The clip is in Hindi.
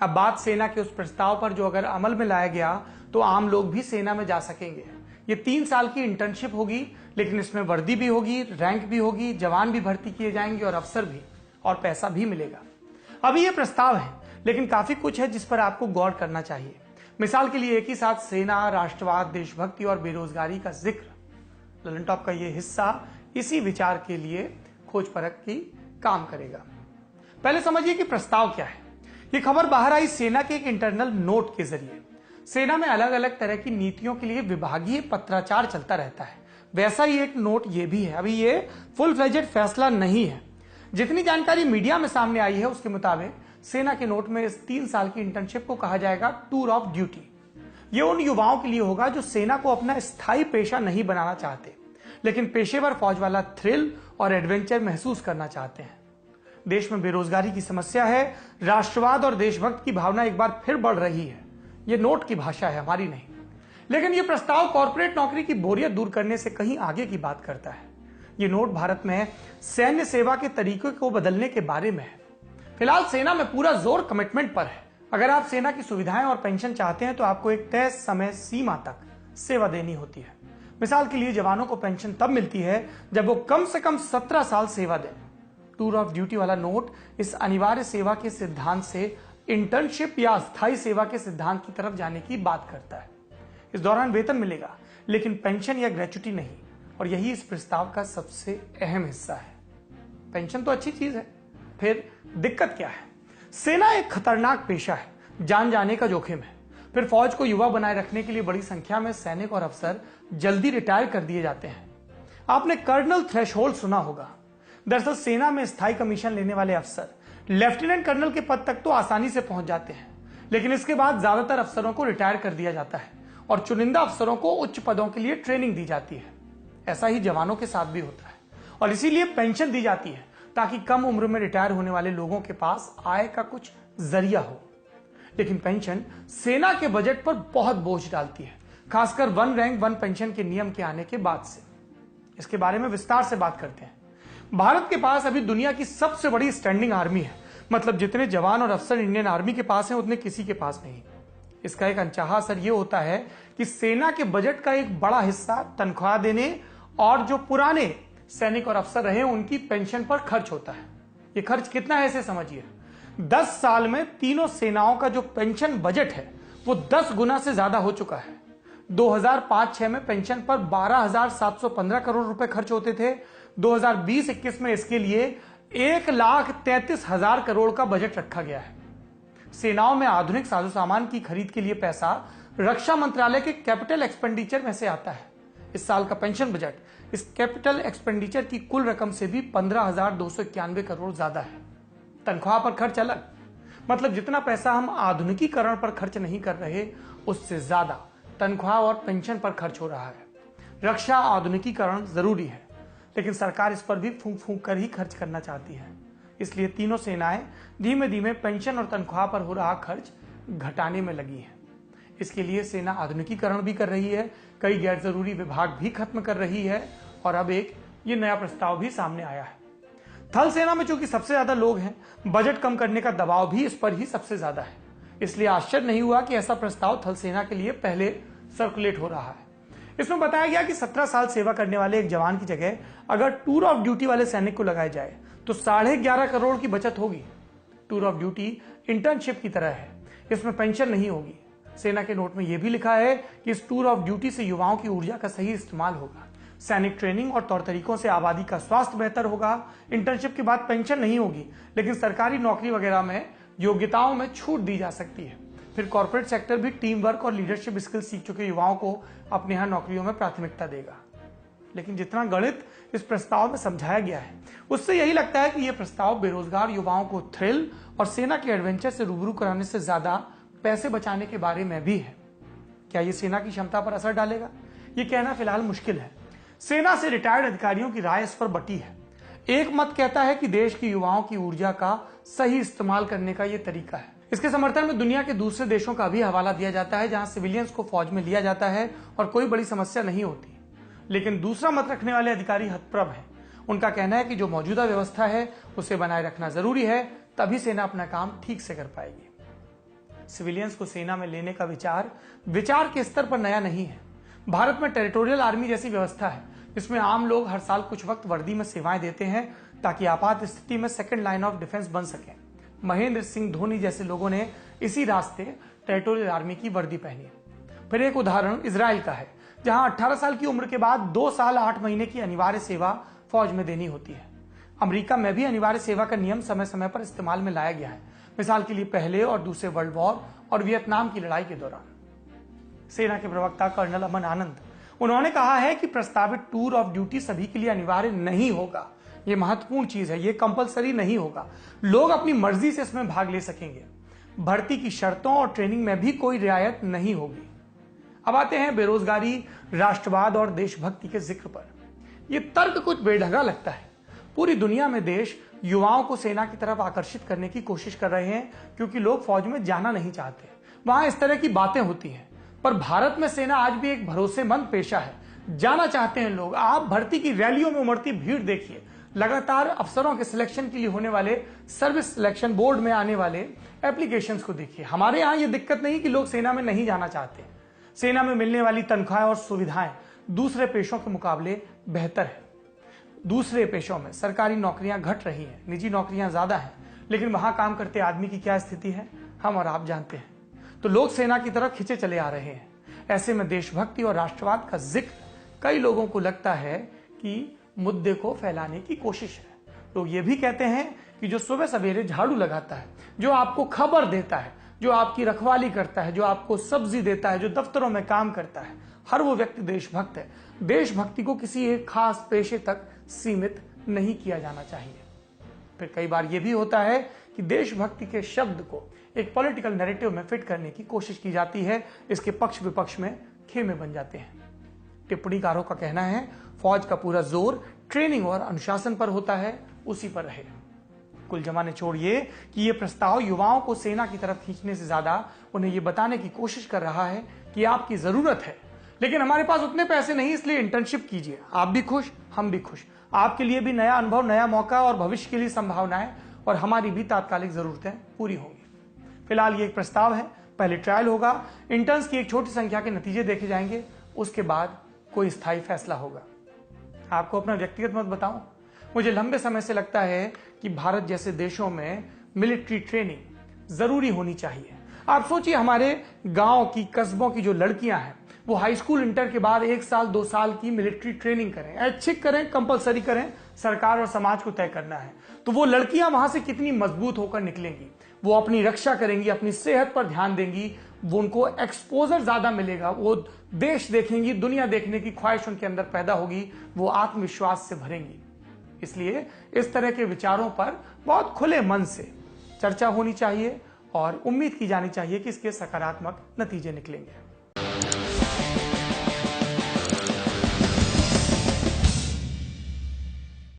अब बात सेना के उस प्रस्ताव पर जो अगर अमल में लाया गया तो आम लोग भी सेना में जा सकेंगे। ये 3 साल की इंटर्नशिप होगी, लेकिन इसमें वर्दी भी होगी, रैंक भी होगी, जवान भी भर्ती किए जाएंगे और अफसर भी, और पैसा भी मिलेगा। अभी ये प्रस्ताव है, लेकिन काफी कुछ है जिस पर आपको गौर करना चाहिए। मिसाल के लिए एक ही साथ सेना, राष्ट्रवाद, देशभक्ति और बेरोजगारी का जिक्र। ललन टॉप का ये हिस्सा इसी विचार के लिए खोज परख की काम करेगा। पहले समझिए कि प्रस्ताव क्या है। ये खबर बाहर आई सेना के एक इंटरनल नोट के जरिए। सेना में अलग अलग तरह की नीतियों के लिए विभागीय पत्राचार चलता रहता है, वैसा ही एक नोट ये भी है। अभी ये फुल फ्लेजेड फैसला नहीं है। जितनी जानकारी मीडिया में सामने आई है उसके मुताबिक सेना के नोट में इस 3 साल की इंटर्नशिप को कहा जाएगा टूर ऑफ ड्यूटी। ये उन युवाओं के लिए होगा जो सेना को अपना स्थायी पेशा नहीं बनाना चाहते, लेकिन पेशेवर फौज वाला थ्रिल और एडवेंचर महसूस करना चाहते हैं। देश में बेरोजगारी की समस्या है, राष्ट्रवाद और देशभक्त की भावना एक बार फिर बढ़ रही है। ये नोट की भाषा है, हमारी नहीं। लेकिन यह प्रस्ताव कॉर्पोरेट नौकरी की बोरियत दूर करने से कहीं आगे की बात करता है। ये नोट भारत में सैन्य सेवा के तरीके को बदलने के बारे में है। फिलहाल सेना में पूरा जोर कमिटमेंट पर है। अगर आप सेना की सुविधाएं और पेंशन चाहते हैं तो आपको एक तय समय सीमा तक सेवा देनी होती है। मिसाल के लिए जवानों को पेंशन तब मिलती है जब वो कम से कम 17 साल सेवा दें। टूर ऑफ ड्यूटी वाला नोट इस अनिवार्य सेवा के सिद्धांत से इंटर्नशिप या स्थायी सेवा के सिद्धांत की तरफ जाने की बात करता है। इस दौरान वेतन मिलेगा, लेकिन पेंशन या ग्रेच्युटी नहीं, और यही इस प्रस्ताव का सबसे अहम हिस्सा है। पेंशन तो अच्छी चीज है, फिर दिक्कत क्या है? सेना एक खतरनाक पेशा है, जान जाने का जोखिम है। फिर फौज को युवा बनाए रखने के लिए बड़ी संख्या में सैनिक और अफसर जल्दी रिटायर कर दिए जाते हैं। आपने कर्नल थ्रेशोल्ड सुना होगा। दरअसल सेना में स्थायी कमीशन लेने वाले अफसर लेफ्टिनेंट कर्नल के पद तक तो आसानी से पहुंच जाते हैं, लेकिन इसके बाद ज्यादातर अफसरों को रिटायर कर दिया जाता है और चुनिंदा अफसरों को उच्च पदों के लिए ट्रेनिंग दी जाती है। ऐसा ही जवानों के साथ भी होता है, और इसीलिए पेंशन दी जाती है ताकि कम उम्र में रिटायर होने वाले लोगों के पास आय का कुछ जरिया हो। लेकिन पेंशन सेना के बजट पर बहुत बोझ डालती है, खासकर 1 रैंक 1 पेंशन के नियम के आने के बाद से। इसके बारे में विस्तार से बात करते हैं। भारत के पास अभी दुनिया की सबसे बड़ी स्टैंडिंग आर्मी है, मतलब जितने जवान और अफसर इंडियन आर्मी के पास हैं उतने किसी के पास नहीं। इसका एक अनचाहा असर यह होता है कि सेना के बजट का एक बड़ा हिस्सा तनख्वाह देने और जो पुराने सैनिक और अफसर रहे उनकी पेंशन पर खर्च होता है। ये खर्च कितना है इसे समझिए। 10 साल में तीनों सेनाओं का जो पेंशन बजट है वो 10 गुना से ज्यादा हो चुका है। 2005-06 में पेंशन पर 12,715 करोड़ रुपए खर्च होते थे। 2020-21 में इसके लिए 1,33,000 करोड़ का बजट रखा गया है। सेनाओं में आधुनिक साजो सामान की खरीद के लिए पैसा रक्षा मंत्रालय के कैपिटल एक्सपेंडिचर में से आता है। इस साल का पेंशन बजट इस कैपिटल एक्सपेंडिचर की कुल रकम से भी 15,291 करोड़ ज्यादा है। तनख्वाह पर खर्च अलग, मतलब जितना पैसा हम आधुनिकीकरण पर खर्च नहीं कर रहे उससे ज्यादा तनख्वाह और पेंशन पर खर्च हो रहा है। रक्षा आधुनिकीकरण जरूरी है, लेकिन सरकार इस पर भी फूंक फूंक कर ही खर्च करना चाहती है। इसलिए तीनों सेनाएं धीमे धीमे पेंशन और तनख्वाह पर हो रहा खर्च घटाने में लगी है। इसके लिए सेना आधुनिकीकरण भी कर रही है, कई गैर जरूरी विभाग भी खत्म कर रही है, और अब एक ये नया प्रस्ताव भी सामने आया है। थल सेना में चूंकि सबसे ज्यादा लोग हैं, बजट कम करने का दबाव भी इस पर ही सबसे ज्यादा है। इसलिए आश्चर्य नहीं हुआ कि ऐसा प्रस्ताव थल सेना के लिए पहले सर्कुलेट हो रहा है। इसमें बताया गया कि 17 साल सेवा करने वाले एक जवान की जगह अगर टूर ऑफ ड्यूटी वाले सैनिक को लगाया जाए तो 11.5 करोड़ की बचत होगी। टूर ऑफ ड्यूटी इंटर्नशिप की तरह है, इसमें पेंशन नहीं होगी। सेना के नोट में यह भी लिखा है कि इस टूर ऑफ ड्यूटी से युवाओं की ऊर्जा का सही इस्तेमाल होगा। सैनिक ट्रेनिंग और तौर तरीकों से आबादी का स्वास्थ्य बेहतर होगा। इंटर्नशिप के बाद पेंशन नहीं होगी, लेकिन सरकारी नौकरी वगैरह में योग्यताओं में छूट दी जा सकती है। फिर कॉर्पोरेट सेक्टर भी टीम वर्क और लीडरशिप स्किल सीख चुके युवाओं को अपने यहां नौकरियों में प्राथमिकता देगा। लेकिन जितना गणित इस प्रस्ताव में समझाया गया है उससे यही लगता है कि यह प्रस्ताव बेरोजगार युवाओं को थ्रिल और सेना के एडवेंचर से रूबरू कराने से ज्यादा पैसे बचाने के बारे में भी है। क्या यह सेना की क्षमता पर असर डालेगा? यह कहना फिलहाल मुश्किल है। सेना से रिटायर्ड अधिकारियों की राय इस पर बटी है। एक मत कहता है कि देश के युवाओं की ऊर्जा का सही इस्तेमाल करने का यह तरीका है। इसके समर्थन में दुनिया के दूसरे देशों का भी हवाला दिया जाता है जहां सिविलियंस को फौज में लिया जाता है और कोई बड़ी समस्या नहीं होती। लेकिन दूसरा मत रखने वाले अधिकारी हतप्रभ हैं। उनका कहना है कि जो मौजूदा व्यवस्था है उसे बनाए रखना जरूरी है, तभी सेना अपना काम ठीक से कर पाएगी। सिविलियंस को सेना में लेने का विचार के स्तर पर नया नहीं है। भारत में टेरिटोरियल आर्मी जैसी व्यवस्था है जिसमें आम लोग हर साल कुछ वक्त वर्दी में सेवाएं देते हैं ताकि आपात स्थिति में सेकंड लाइन ऑफ डिफेंस बन सके। महेंद्र सिंह धोनी जैसे लोगों ने इसी रास्ते टेरिटोरियल आर्मी की वर्दी पहनी है। फिर एक उदाहरण इजराइल का है, जहां 18 साल की उम्र के बाद 2 साल 8 महीने की अनिवार्य सेवा फौज में देनी होती है। अमेरिका में भी अनिवार्य सेवा का नियम समय समय पर इस्तेमाल में लाया गया है, मिसाल के लिए पहले और दूसरे वर्ल्ड वॉर और वियतनाम की लड़ाई के दौरान। सेना के प्रवक्ता कर्नल अमन आनंद, उन्होंने कहा है कि प्रस्तावित टूर ऑफ ड्यूटी सभी के लिए अनिवार्य नहीं होगा। यह महत्वपूर्ण चीज है, यह कंपलसरी नहीं होगा, लोग अपनी मर्जी से इसमें भाग ले सकेंगे। भर्ती की शर्तों और ट्रेनिंग में भी कोई रियायत नहीं होगी। अब आते हैं बेरोजगारी, राष्ट्रवाद और देशभक्ति के जिक्र पर। यह तर्क कुछ बेढंगा लगता है। पूरी दुनिया में देश युवाओं को सेना की तरफ आकर्षित करने की कोशिश कर रहे हैं क्योंकि लोग फौज में जाना नहीं चाहते। वहां इस तरह की बातें होती हैं, पर भारत में सेना आज भी एक भरोसेमंद पेशा है। जाना चाहते हैं लोग। आप भर्ती की रैलियों में उमड़ती भीड़ देखिए, लगातार अफसरों के सिलेक्शन के लिए होने वाले सर्विस सिलेक्शन बोर्ड में आने वाले एप्लीकेशंस को देखिए। हमारे यहाँ ये दिक्कत नहीं कि लोग सेना में नहीं जाना चाहते। सेना में मिलने वाली तनख्वाहें और सुविधाएं दूसरे पेशों के मुकाबले बेहतर है। दूसरे पेशों में सरकारी नौकरियां घट रही हैं, निजी नौकरियां ज्यादा हैं, लेकिन वहां काम करते आदमी की क्या स्थिति है हम और आप जानते हैं। तो लोग सेना की तरफ खिंचे चले आ रहे हैं। ऐसे में देशभक्ति और राष्ट्रवाद का जिक्र कई लोगों को लगता है कि मुद्दे को फैलाने की कोशिश है। लोग ये भी कहते हैं कि जो सुबह सवेरे झाड़ू लगाता है, जो आपको खबर देता है, जो आपकी रखवाली करता है, जो आपको सब्जी देता है, जो दफ्तरों में काम करता है, हर वो व्यक्ति देशभक्त है। देशभक्ति को किसी एक खास पेशे तक सीमित नहीं किया जाना चाहिए। फिर कई बार यह भी होता है कि देशभक्ति के शब्द को एक पॉलिटिकल नैरेटिव में फिट करने की कोशिश की जाती है। इसके पक्ष विपक्ष में खेमे बन जाते हैं। टिप्पणीकारों का कहना है फौज का पूरा जोर ट्रेनिंग और अनुशासन पर होता है, उसी पर रहे। कुल जमाने छोड़िए कि यह प्रस्ताव युवाओं को सेना की तरफ खींचने से ज्यादा उन्हें यह बताने की कोशिश कर रहा है कि आपकी जरूरत है, लेकिन हमारे पास उतने पैसे नहीं, इसलिए इंटर्नशिप कीजिए। आप भी खुश, हम भी खुश। आपके लिए भी नया अनुभव, नया मौका और भविष्य के लिए संभावनाएं, और हमारी भी तात्कालिक जरूरतें पूरी होंगी। फिलहाल ये एक प्रस्ताव है, पहले ट्रायल होगा, इंटर्न्स की एक छोटी संख्या के नतीजे देखे जाएंगे, उसके बाद कोई स्थायी फैसला होगा। आपको अपना व्यक्तिगत मत बताऊं, मुझे लंबे समय से लगता है कि भारत जैसे देशों में मिलिट्री ट्रेनिंग जरूरी होनी चाहिए। आप सोचिए, हमारे गांव की, कस्बों की जो लड़कियां हैं, वो हाई स्कूल इंटर के बाद 1 साल 2 साल की मिलिट्री ट्रेनिंग करें, ऐच्छिक करें, कंपलसरी करें, सरकार और समाज को तय करना है। तो वो लड़कियां वहां से कितनी मजबूत होकर निकलेंगी, वो अपनी रक्षा करेंगी, अपनी सेहत पर ध्यान देंगी, वो उनको एक्सपोजर ज्यादा मिलेगा, वो देश देखेंगी, दुनिया देखने की ख्वाहिश उनके अंदर पैदा होगी, वो आत्मविश्वास से भरेंगी। इसलिए इस तरह के विचारों पर बहुत खुले मन से चर्चा होनी चाहिए और उम्मीद की जानी चाहिए कि इसके सकारात्मक नतीजे निकलेंगे।